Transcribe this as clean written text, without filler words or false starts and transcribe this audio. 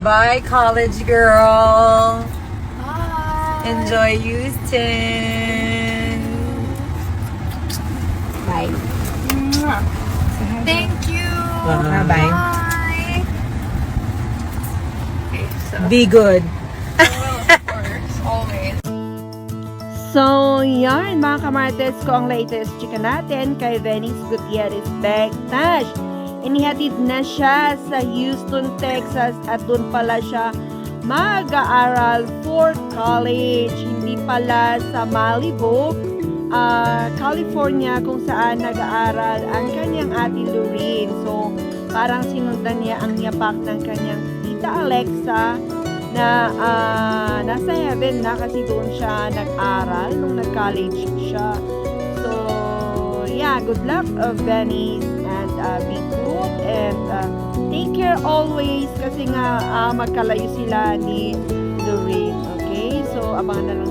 Bye, college girl. Bye. Enjoy Houston. Bye. Thank you. Bye. Bye. Okay, so Be good. of course, always. So, yan mga kamartes ko ang latest chika natin kay Venice Gutierrez Bektash. Inihatid na siya sa Houston, Texas at doon pala siya mag-aaral for college. Hindi pala sa Malibu, California kung saan nag-aaral ang kanyang ate Lorraine. So, parang sinundan niya ang yapak ng kanyang tita Alexa na nasa heaven na kasi doon siya nag-aral nung nag-college siya. So, yeah, good luck, Venice, and be good and take care always kasi nga magkalayo sila ni Lorraine. Okay? So, abangan na lang